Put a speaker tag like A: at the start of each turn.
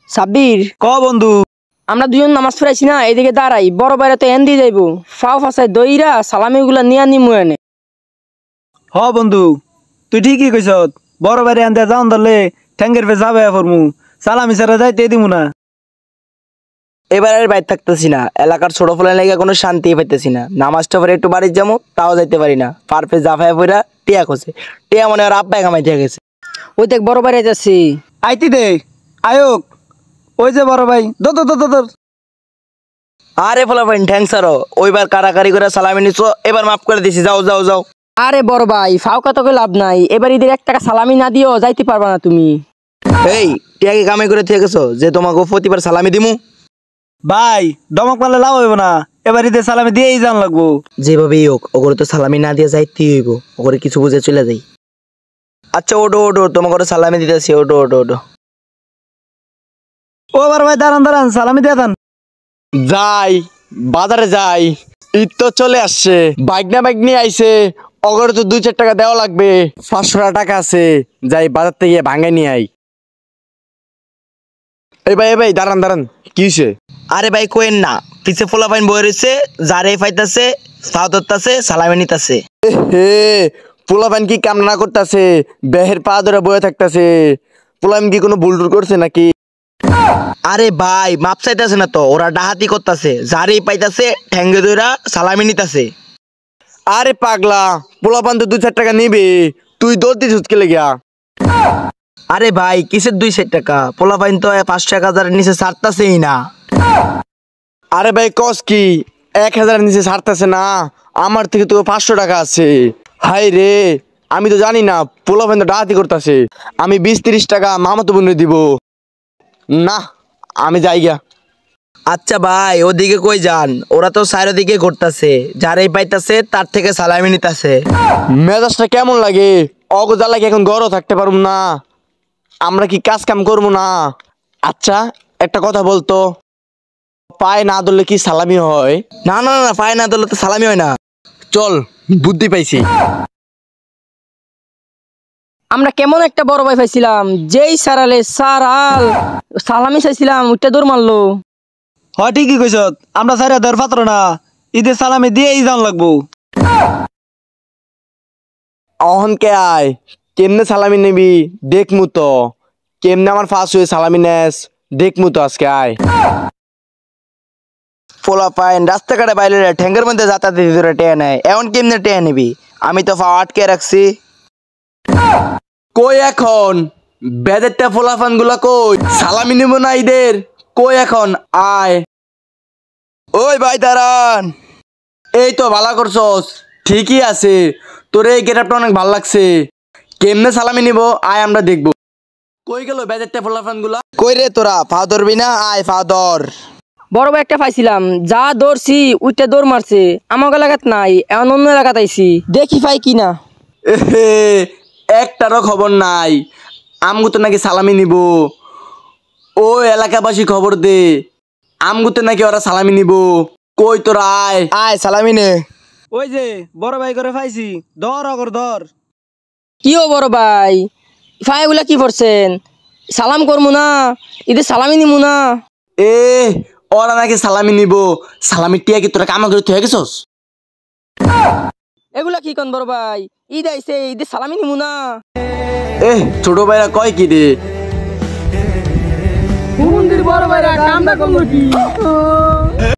A: সাব্বির
B: ক বন্ধু
A: আমরা দুজন নামাজ পড়াইছি না, এদিকে দাঁড়াই, বড় বাইরে তো এন দিয়ে যাইবো, ফাও ফাঁসায় দইরা সালামি গুলা নিয়ে নিমু এনে।
B: হ বন্ধু তুই ঠিকই কইস। বড় বাইরে আনতে যাও ধরলে ঠ্যাঙ্গের পে যাবে ফরমু, সালামি ছাড়া যাইতে দিমু না।
C: এবার আর বাইরে থাকতেছি না, এলাকার ছোট ফলের লেগে কোনো শান্তি পাইতেছি না। নামাজটা পরে একটু বাড়ির যাবো, তাও যাইতে পারি না। পারফে জাফায় পইরা টিয়া খসে, টিয়া মনে আর আব্বাই কামাইতে গেছে।
A: ওই দেখ বড় বাইরে যাচ্ছি।
B: আইতি দে আয়োক, ওই যে বড় ভাই দর।
C: আরে ফলা ভাই ঠ্যাংসারো, ওইবার কারাকারি করে সালামি নিছো, এবার মাফ করে দিছি, যাও যাও যাও।
A: আরে বড় ভাই ফাও কত করে লাভ নাই, এবার ঈদের 1 টাকা সালামি না দিও যাইতে পারবা না তুমি।
C: এই টিয়াকে কামাই করে থেকে গেছো যে তোমাকে প্রতিবার সালামি দিমু?
B: ভাই দমক মারলে লাভ হইব না, এবার ঈদের সালামি দিয়েই যান লাগবো।
C: যেভাবেই হোক ওগরে তো সালামি না দিয়ে যাইতেই হইব, ওগরে কিছু বুঝে চলে যাই। আচ্ছা ওডো ওডো, তোমাকে সালামি দিতেছি, ওডো ওডো ওডো।
B: ও বড় ভাই দাঁড়ান সালামি দিয়ে দেন।
D: যাই বাজারে যাই, ঈদ তো চলে আসছে, বাইক নিয়ে আইছে, অগরে তো 2-4 টাকা দেওয়া লাগবে, 500 টাকা আছে, যাই বাজার থেকে গিয়ে ভাঙে নিয়ে আই। এই ভাই দাঁড়ান কি হইছে?
C: আরে ভাই কোয়েন না, পিছে ফোলা ফাইন বয়ে রয়েছে, যারে ফাইতাছে ফাও ধরতাছে, সালামি নিতাছে।
D: হে পোলাপান কি কাম না করতেছে, বেহের পা ধরে বয়ে থাকতেছে, পোলাপান কি কোনো ভুল টুল করছে নাকি?
C: আরে ভাই মাপ চাইতাছে না তো, ওরা ডাহাতি করতাছে, যারেই পাইতাছে ঠ্যাঙ্গে দইরা সালামি নিতাছে।
D: আরে পাগলা, পোলাপান তো 2-4 টাকা নিবে, তুই দৌড় দিছিস কে লেগা?
C: আরে ভাই কিসের 200 টাকা, পোলা ফাইন তো 500-1000 নিচে ছাড়তাছেই না।
D: আরে ভাই কস কি 1000 নিচে ছাড়তেছে না? আমার থেকে তো 500 টাকা আছে। হাই রে, আমি তো জানি না পোলাপান তো ডাহাতি করতেছে। আমি 20-30 টাকা মামাতো বোনে দিব না, আমি যাই গা।
C: আচ্ছা ভাই ওদিকে কই যান, ওরা তো চারিদিকে ঘুরতাছে, যারেই পাইতাছে তার থেকে সালামি নিতাছে।
D: মেজাজটা কেমন লাগে? অগজা লাগে, এখন ঘরও থাকতে পারুম না, আমরা কি কাজ কাম করবো না? আচ্ছা একটা কথা বলতো, পায়ে না ধরলে কি সালামি হয়?
C: না না না, পায় না ধরলে তো সালামি হয় না।
D: চল বুদ্ধি পাইছি।
A: আমরা কেমন একটা বড় ভাই পাইছিলাম, যেই সারালে সারাল সালামি চাইছিলাম উঠতে দৌড় মারলো।
B: হ ঠিকই কইস, আমরা সাইরা ধর পাত্র না, ঈদের সালামি দিয়েই যান লাগবো।
D: অহন কে আয়, কেমনে সালামি নিবি দেখমু তো, কেমনে আমার ফাঁস হয়ে সালামি নেস দেখমু তো আজকে আয়।
C: পোলা পাইন রাস্তাঘাটে বাইরে ঠ্যাঙ্গের মধ্যে যাতায়াত ধরে টেয়ে নেয়, এমন কেমনে টেয়ে নিবি? আমি তো ফাও আটকে রাখছি।
D: কই এখন বেদেরটা ফোলাফান গুলা কই? সালামি নিব না ঈদের, কই এখন আয়।
C: ওই ভাই দাঁড়ান।
D: এই তো ভালো করছস, ঠিকই আছে, তোর এই গেটআপটা অনেক ভালো লাগছে। কেমনে সালামি নিব আয় আমরা দেখবো। কই গেল বেদেরটা ফোলাফান গুলা?
C: কই রে তোরা, ফাও ধরবি না? আয় ফাও ধর।
A: বড় ভাই একটা পাইছিলাম, যা দৌড়ছি উঠতে দৌড় মারছে, আমার এলাকাত নাই, এমন অন্য এলাকাত আইছি, দেখি পাই কিনা।
D: এহে, একটারও খবর নাই, আমগুতে নাকি সালামি নিব। ও এলাকাবাসী খবর দে, আমগুতে নাকি ওরা সালামি নিব। কই তোরা আয়
C: আয় সালামি নে।
B: ওই যে বড় ভাই করে পাইছি, ধর অগর ধর।
A: কি ও বড় ভাই, ফাইগুলা কি করছেন? সালাম করবো না, ঈদের সালামি নিমু না?
D: এ ওরা নাকি সালামি নিব, সালামি টিয়া কি তোরা কামা করে তুই গেছস?
A: এগুলা কি কোন বড় ভাই, ঈদ আইছে ঈদের সালামি নিমু না?
D: ছোট ভাইরা কয় কি রে?
A: বড় ভাইরা কামটা করলো কি?